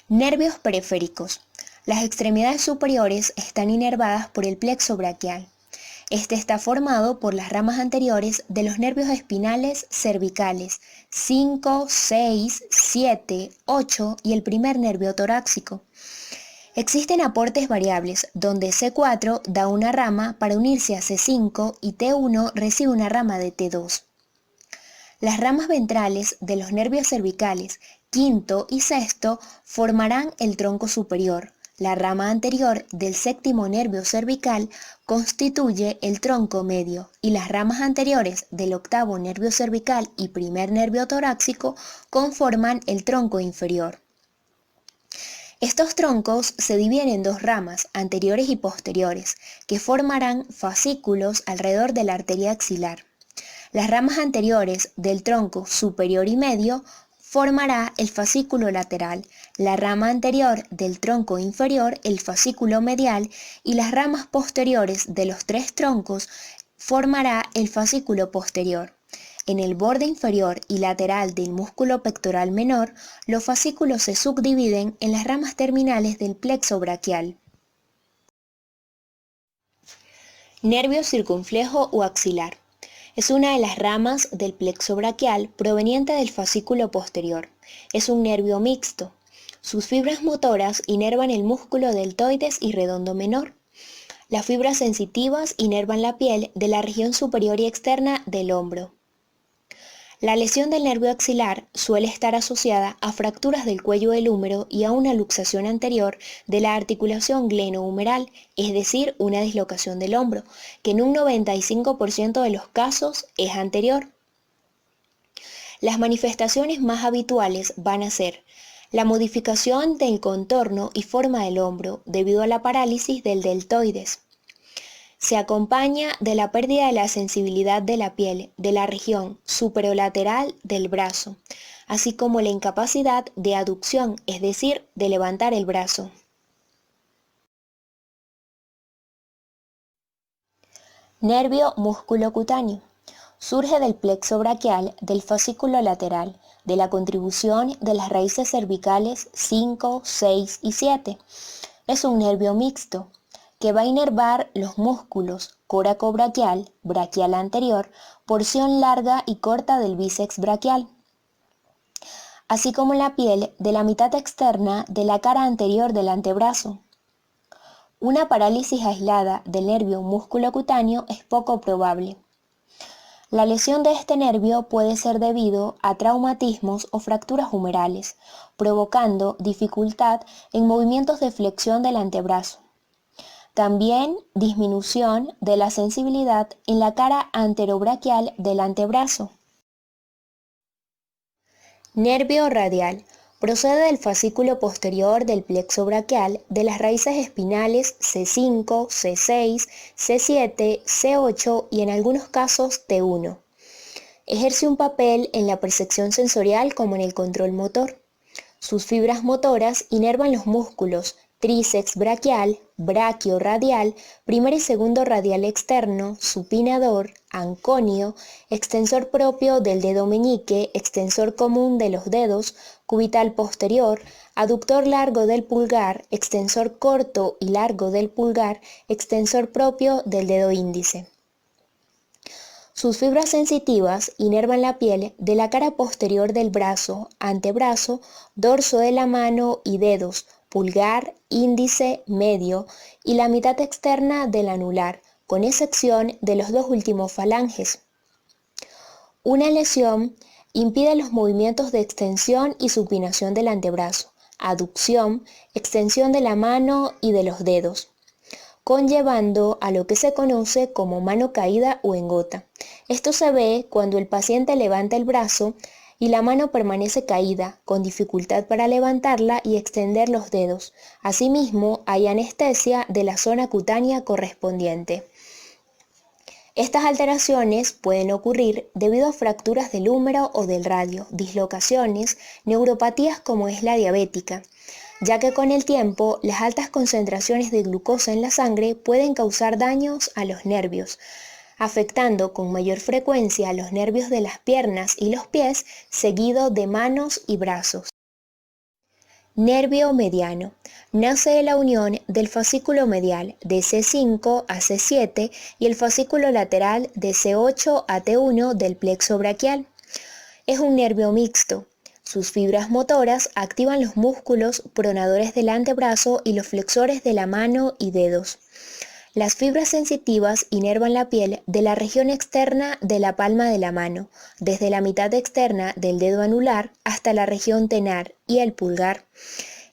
Nervios periféricos. Las extremidades superiores están inervadas por el plexo braquial. Este está formado por las ramas anteriores de los nervios espinales cervicales 5, 6, 7, 8 y el primer nervio torácico. Existen aportes variables, donde C4 da una rama para unirse a C5 y T1 recibe una rama de T2. Las ramas ventrales de los nervios cervicales quinto y sexto formarán el tronco superior. La rama anterior del séptimo nervio cervical constituye el tronco medio y las ramas anteriores del octavo nervio cervical y primer nervio torácico conforman el tronco inferior. Estos troncos se dividen en dos ramas, anteriores y posteriores, que formarán fascículos alrededor de la arteria axilar. Las ramas anteriores del tronco superior y medio formará el fascículo lateral, la rama anterior del tronco inferior el fascículo medial y las ramas posteriores de los tres troncos formará el fascículo posterior. En el borde inferior y lateral del músculo pectoral menor, los fascículos se subdividen en las ramas terminales del plexo braquial. Nervio circunflejo o axilar. Es una de las ramas del plexo braquial proveniente del fascículo posterior. Es un nervio mixto. Sus fibras motoras inervan el músculo deltoides y redondo menor. Las fibras sensitivas inervan la piel de la región superior y externa del hombro. La lesión del nervio axilar suele estar asociada a fracturas del cuello del húmero y a una luxación anterior de la articulación glenohumeral, es decir, una dislocación del hombro, que en un 95% de los casos es anterior. Las manifestaciones más habituales van a ser la modificación del contorno y forma del hombro debido a la parálisis del deltoides. Se acompaña de la pérdida de la sensibilidad de la piel de la región superolateral del brazo, así como la incapacidad de aducción, es decir, de levantar el brazo. Nervio músculo cutáneo. Surge del plexo braquial del fascículo lateral, de la contribución de las raíces cervicales 5, 6 y 7. Es un nervio mixto que va a inervar los músculos coracobraquial, braquial anterior, porción larga y corta del bíceps braquial, así como la piel de la mitad externa de la cara anterior del antebrazo. Una parálisis aislada del nervio músculo cutáneo es poco probable. La lesión de este nervio puede ser debido a traumatismos o fracturas humerales, provocando dificultad en movimientos de flexión del antebrazo. También disminución de la sensibilidad en la cara anterobraquial del antebrazo. Nervio radial. Procede del fascículo posterior del plexo braquial de las raíces espinales C5, C6, C7, C8 y en algunos casos T1. Ejerce un papel en la percepción sensorial como en el control motor. Sus fibras motoras inervan los músculos tríceps braquial, braquio radial, primer y segundo radial externo, supinador, anconio, extensor propio del dedo meñique, extensor común de los dedos, cubital posterior, aductor largo del pulgar, extensor corto y largo del pulgar, extensor propio del dedo índice. Sus fibras sensitivas inervan la piel de la cara posterior del brazo, antebrazo, dorso de la mano y dedos, pulgar, índice, medio y la mitad externa del anular, con excepción de los dos últimos falanges. Una lesión impide los movimientos de extensión y supinación del antebrazo, aducción, extensión de la mano y de los dedos, conllevando a lo que se conoce como mano caída o en gota. Esto se ve cuando el paciente levanta el brazo y la mano permanece caída, con dificultad para levantarla y extender los dedos. Asimismo, hay anestesia de la zona cutánea correspondiente. Estas alteraciones pueden ocurrir debido a fracturas del húmero o del radio, dislocaciones, neuropatías como es la diabética, ya que con el tiempo las altas concentraciones de glucosa en la sangre pueden causar daños a los nervios, afectando con mayor frecuencia los nervios de las piernas y los pies, seguido de manos y brazos. Nervio mediano. Nace de la unión del fascículo medial de C5 a C7 y el fascículo lateral de C8 a T1 del plexo braquial. Es un nervio mixto. Sus fibras motoras activan los músculos pronadores del antebrazo y los flexores de la mano y dedos. Las fibras sensitivas inervan la piel de la región externa de la palma de la mano, desde la mitad externa del dedo anular hasta la región tenar y el pulgar.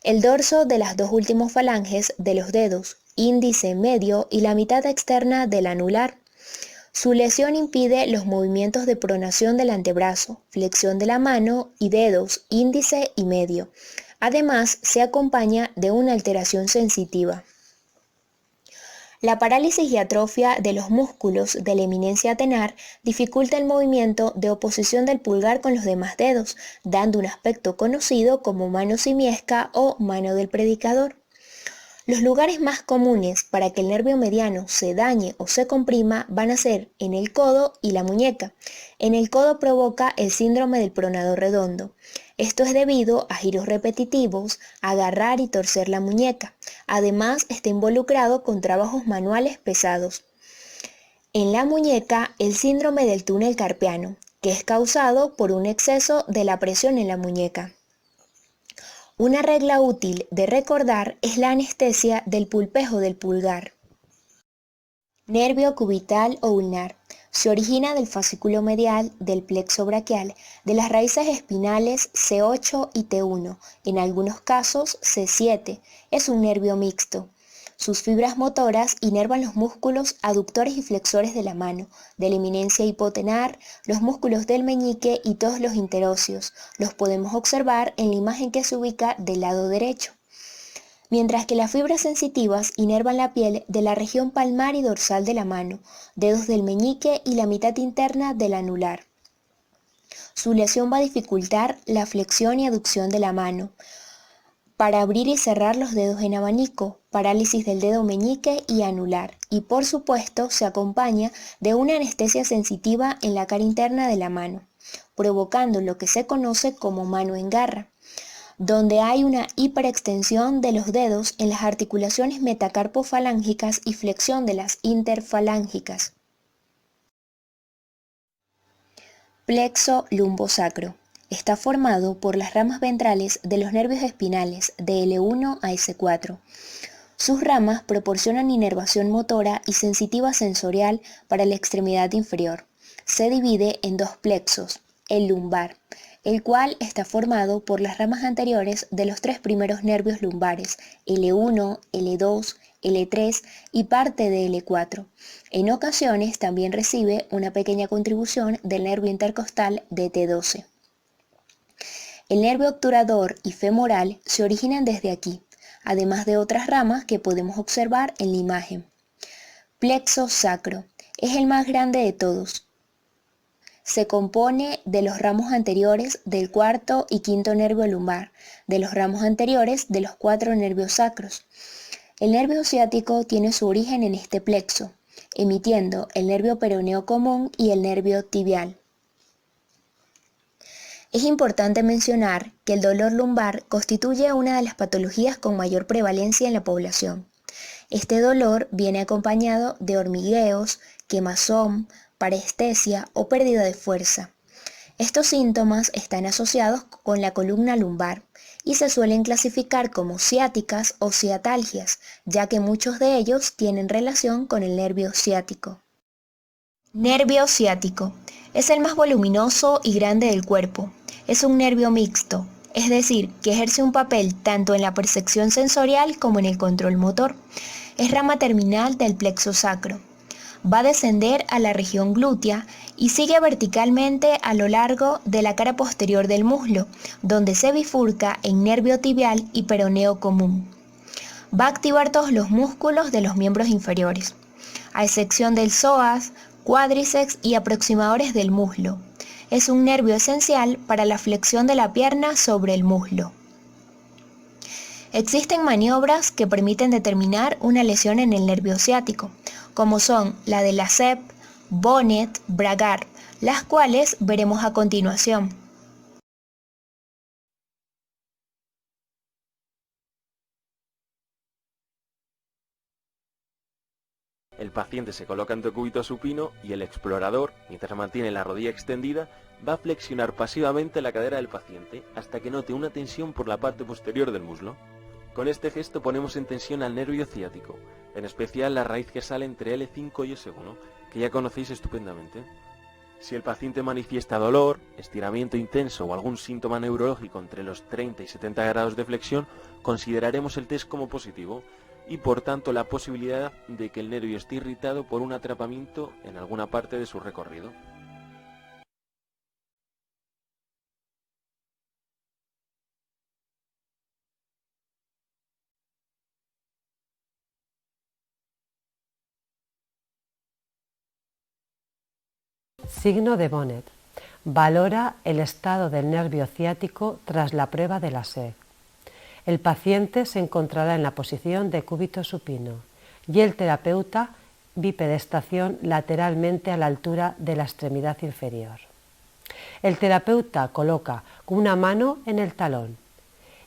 El dorso de las dos últimas falanges de los dedos, índice medio y la mitad externa del anular. Su lesión impide los movimientos de pronación del antebrazo, flexión de la mano y dedos, índice y medio. Además, se acompaña de una alteración sensitiva. La parálisis y atrofia de los músculos de la eminencia tenar dificulta el movimiento de oposición del pulgar con los demás dedos, dando un aspecto conocido como mano simiesca o mano del predicador. Los lugares más comunes para que el nervio mediano se dañe o se comprima van a ser en el codo y la muñeca. En el codo provoca el síndrome del pronador redondo. Esto es debido a giros repetitivos, agarrar y torcer la muñeca. Además, está involucrado con trabajos manuales pesados. En la muñeca, el síndrome del túnel carpiano, que es causado por un exceso de la presión en la muñeca. Una regla útil de recordar es la anestesia del pulpejo del pulgar. Nervio cubital o ulnar. Se origina del fascículo medial del plexo braquial, de las raíces espinales C8 y T1, en algunos casos C7. Es un nervio mixto. Sus fibras motoras inervan los músculos aductores y flexores de la mano, de la eminencia hipotenar, los músculos del meñique y todos los interóseos. Los podemos observar en la imagen que se ubica del lado derecho. Mientras que las fibras sensitivas inervan la piel de la región palmar y dorsal de la mano, dedos del meñique y la mitad interna del anular. Su lesión va a dificultar la flexión y aducción de la mano, para abrir y cerrar los dedos en abanico, parálisis del dedo meñique y anular, y por supuesto se acompaña de una anestesia sensitiva en la cara interna de la mano, provocando lo que se conoce como mano en garra, donde hay una hiperextensión de los dedos en las articulaciones metacarpofalángicas y flexión de las interfalángicas. Plexo lumbosacro. Está formado por las ramas ventrales de los nervios espinales de L1 a S4. Sus ramas proporcionan inervación motora y sensitiva sensorial para la extremidad inferior. Se divide en dos plexos, el lumbar, el cual está formado por las ramas anteriores de los tres primeros nervios lumbares, L1, L2, L3 y parte de L4. En ocasiones también recibe una pequeña contribución del nervio intercostal de T12. El nervio obturador y femoral se originan desde aquí, además de otras ramas que podemos observar en la imagen. Plexo sacro es el más grande de todos. Se compone de los ramos anteriores del cuarto y quinto nervio lumbar, de los ramos anteriores de los cuatro nervios sacros. El nervio ciático tiene su origen en este plexo, emitiendo el nervio peroneo común y el nervio tibial. Es importante mencionar que el dolor lumbar constituye una de las patologías con mayor prevalencia en la población. Este dolor viene acompañado de hormigueos, quemazón, parestesia o pérdida de fuerza. Estos síntomas están asociados con la columna lumbar y se suelen clasificar como ciáticas o ciatalgias, ya que muchos de ellos tienen relación con el nervio ciático. Nervio ciático. Es el más voluminoso y grande del cuerpo. Es un nervio mixto, es decir, que ejerce un papel tanto en la percepción sensorial como en el control motor. Es rama terminal del plexo sacro. Va a descender a la región glútea y sigue verticalmente a lo largo de la cara posterior del muslo, donde se bifurca en nervio tibial y peroneo común. Va a activar todos los músculos de los miembros inferiores, a excepción del psoas, cuádriceps y aproximadores del muslo. Es un nervio esencial para la flexión de la pierna sobre el muslo. Existen maniobras que permiten determinar una lesión en el nervio ciático, como son la de Lasep, Bonnet, Bragard, las cuales veremos a continuación. El paciente se coloca en decúbito supino y el explorador, mientras mantiene la rodilla extendida, va a flexionar pasivamente la cadera del paciente hasta que note una tensión por la parte posterior del muslo. Con este gesto ponemos en tensión al nervio ciático, en especial la raíz que sale entre L5 y S1, que ya conocéis estupendamente. Si el paciente manifiesta dolor, estiramiento intenso o algún síntoma neurológico entre los 30 y 70 grados de flexión, consideraremos el test como positivo y por tanto la posibilidad de que el nervio esté irritado por un atrapamiento en alguna parte de su recorrido. Signo de Bonnet. Valora el estado del nervio ciático tras la prueba de la SEG. El paciente se encontrará en la posición de cúbito supino y el terapeuta bipedestación lateralmente a la altura de la extremidad inferior. El terapeuta coloca una mano en el talón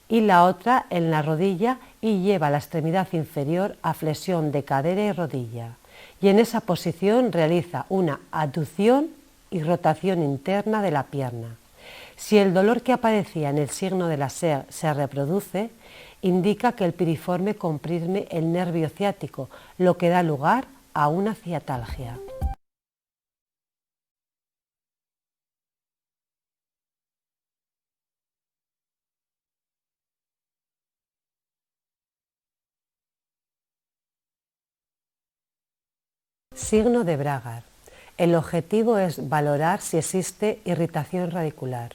y la otra en la rodilla y lleva la extremidad inferior a flexión de cadera y rodilla, y en esa posición realiza una aducción y rotación interna de la pierna. Si el dolor que aparecía en el signo de la SEG se reproduce, indica que el piriforme comprime el nervio ciático, lo que da lugar a una ciatalgia. Signo de Bragar. El objetivo es valorar si existe irritación radicular.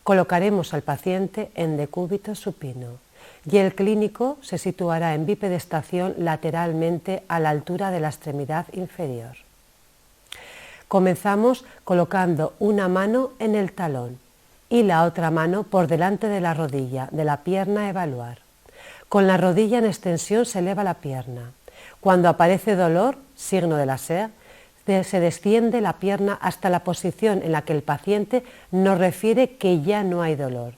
Colocaremos al paciente en decúbito supino y el clínico se situará en bipedestación lateralmente a la altura de la extremidad inferior. Comenzamos colocando una mano en el talón y la otra mano por delante de la rodilla de la pierna a evaluar. Con la rodilla en extensión se eleva la pierna. Cuando aparece dolor, signo de la SEG, se desciende la pierna hasta la posición en la que el paciente nos refiere que ya no hay dolor.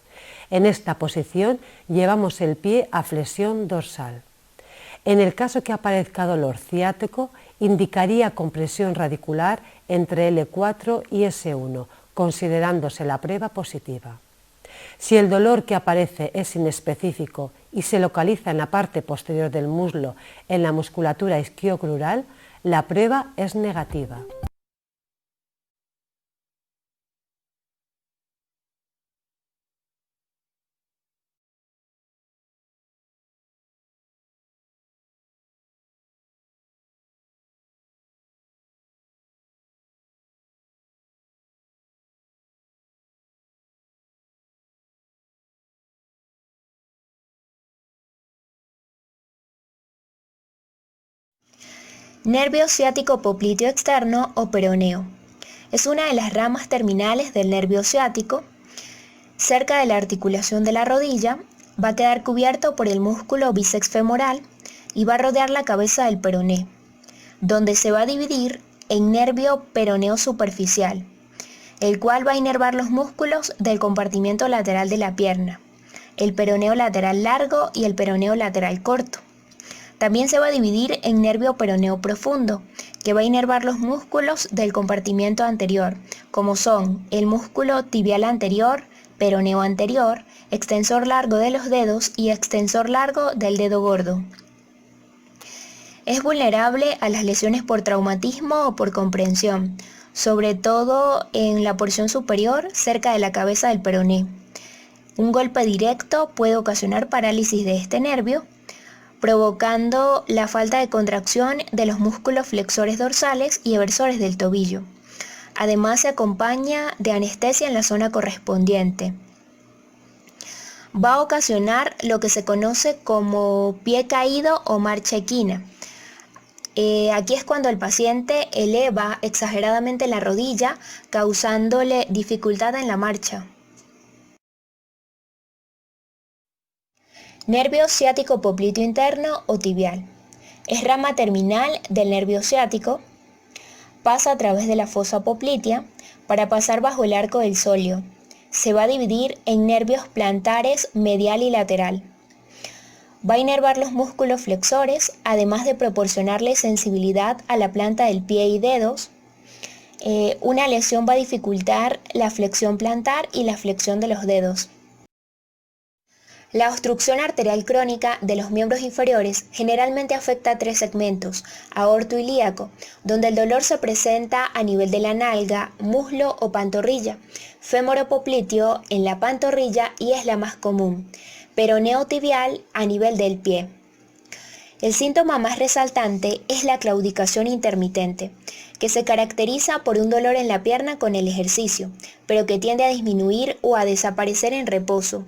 En esta posición llevamos el pie a flexión dorsal. En el caso que aparezca dolor ciático, indicaría compresión radicular entre L4 y S1, considerándose la prueba positiva. Si el dolor que aparece es inespecífico y se localiza en la parte posterior del muslo, en la musculatura isquiocrural, la prueba es negativa. Nervio ciático popliteo externo o peroneo. Es una de las ramas terminales del nervio ciático. Cerca de la articulación de la rodilla, va a quedar cubierto por el músculo bíceps femoral y va a rodear la cabeza del peroné, donde se va a dividir en nervio peroneo superficial, el cual va a inervar los músculos del compartimiento lateral de la pierna, el peroneo lateral largo y el peroneo lateral corto. También se va a dividir en nervio peroneo profundo, que va a inervar los músculos del compartimiento anterior, como son el músculo tibial anterior, peroneo anterior, extensor largo de los dedos y extensor largo del dedo gordo. Es vulnerable a las lesiones por traumatismo o por comprensión, sobre todo en la porción superior cerca de la cabeza del peroné. Un golpe directo puede ocasionar parálisis de este nervio, provocando la falta de contracción de los músculos flexores dorsales y eversores del tobillo. Además, se acompaña de anestesia en la zona correspondiente. Va a ocasionar lo que se conoce como pie caído o marcha equina. Aquí es cuando el paciente eleva exageradamente la rodilla, causándole dificultad en la marcha. Nervio ciático popliteo interno o tibial. Es rama terminal del nervio ciático. Pasa a través de la fosa poplitea para pasar bajo el arco del sóleo. Se va a dividir en nervios plantares medial y lateral. Va a inervar los músculos flexores, además de proporcionarle sensibilidad a la planta del pie y dedos. Una lesión va a dificultar la flexión plantar y la flexión de los dedos. La obstrucción arterial crónica de los miembros inferiores generalmente afecta a 3 segmentos, aorto-ilíaco, donde el dolor se presenta a nivel de la nalga, muslo o pantorrilla, fémoro-popliteo en la pantorrilla y es la más común, peroneo-tibial a nivel del pie. El síntoma más resaltante es la claudicación intermitente, que se caracteriza por un dolor en la pierna con el ejercicio, pero que tiende a disminuir o a desaparecer en reposo.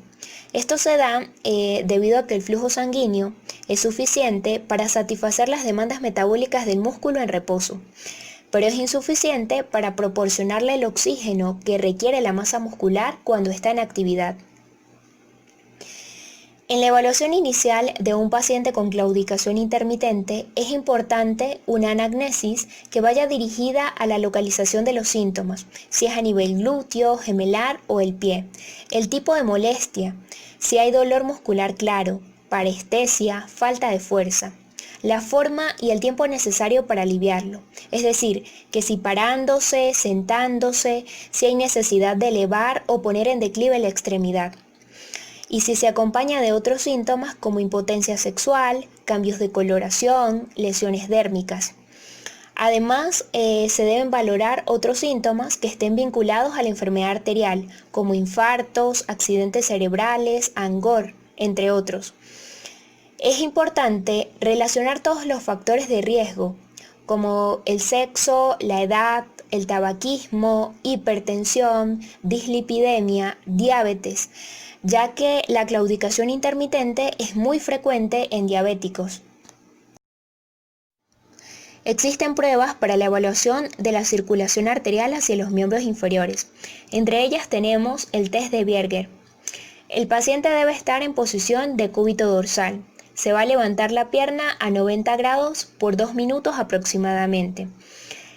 Esto se da debido a que el flujo sanguíneo es suficiente para satisfacer las demandas metabólicas del músculo en reposo, pero es insuficiente para proporcionarle el oxígeno que requiere la masa muscular cuando está en actividad. En la evaluación inicial de un paciente con claudicación intermitente es importante una anamnesis que vaya dirigida a la localización de los síntomas, si es a nivel glúteo, gemelar o el pie, el tipo de molestia, si hay dolor muscular claro, parestesia, falta de fuerza, la forma y el tiempo necesario para aliviarlo, es decir, que si parándose, sentándose, si hay necesidad de elevar o poner en declive la extremidad. Y si se acompaña de otros síntomas como impotencia sexual, cambios de coloración, lesiones dérmicas. Además, se deben valorar otros síntomas que estén vinculados a la enfermedad arterial, como infartos, accidentes cerebrales, angor, entre otros. Es importante relacionar todos los factores de riesgo, como el sexo, la edad, el tabaquismo, hipertensión, dislipidemia, diabetes, ya que la claudicación intermitente es muy frecuente en diabéticos. Existen pruebas para la evaluación de la circulación arterial hacia los miembros inferiores. Entre ellas tenemos el test de Bierger. El paciente debe estar en posición de cúbito dorsal. Se va a levantar la pierna a 90 grados por 2 minutos aproximadamente.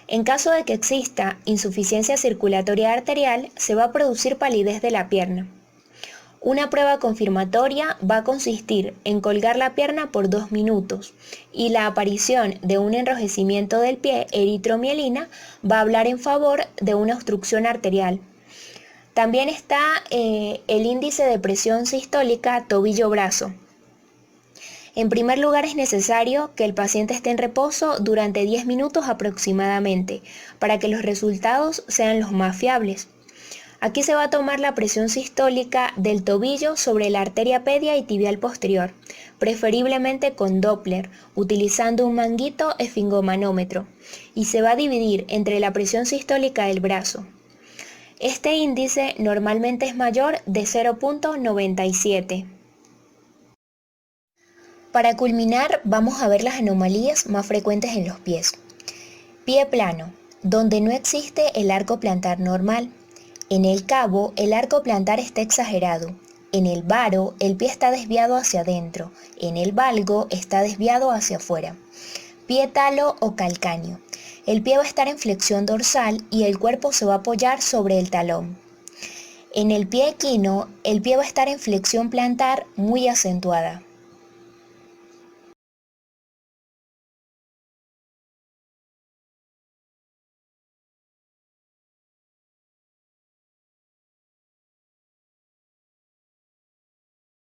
En caso de que exista insuficiencia circulatoria arterial, se va a producir palidez de la pierna. Una prueba confirmatoria va a consistir en colgar la pierna por 2 minutos y la aparición de un enrojecimiento del pie, eritromielina, va a hablar en favor de una obstrucción arterial. También está el índice de presión sistólica tobillo-brazo. En primer lugar, es necesario que el paciente esté en reposo durante 10 minutos aproximadamente para que los resultados sean los más fiables. Aquí se va a tomar la presión sistólica del tobillo sobre la arteria pedia y tibial posterior, preferiblemente con Doppler, utilizando un manguito esfingomanómetro, y se va a dividir entre la presión sistólica del brazo. Este índice normalmente es mayor de 0.97. Para culminar, vamos a ver las anomalías más frecuentes en los pies. Pie plano, donde no existe el arco plantar normal. En el cabo, el arco plantar está exagerado. En el varo, el pie está desviado hacia adentro. En el valgo, está desviado hacia afuera. Pie talo o calcáneo. El pie va a estar en flexión dorsal y el cuerpo se va a apoyar sobre el talón. En el pie equino, el pie va a estar en flexión plantar muy acentuada.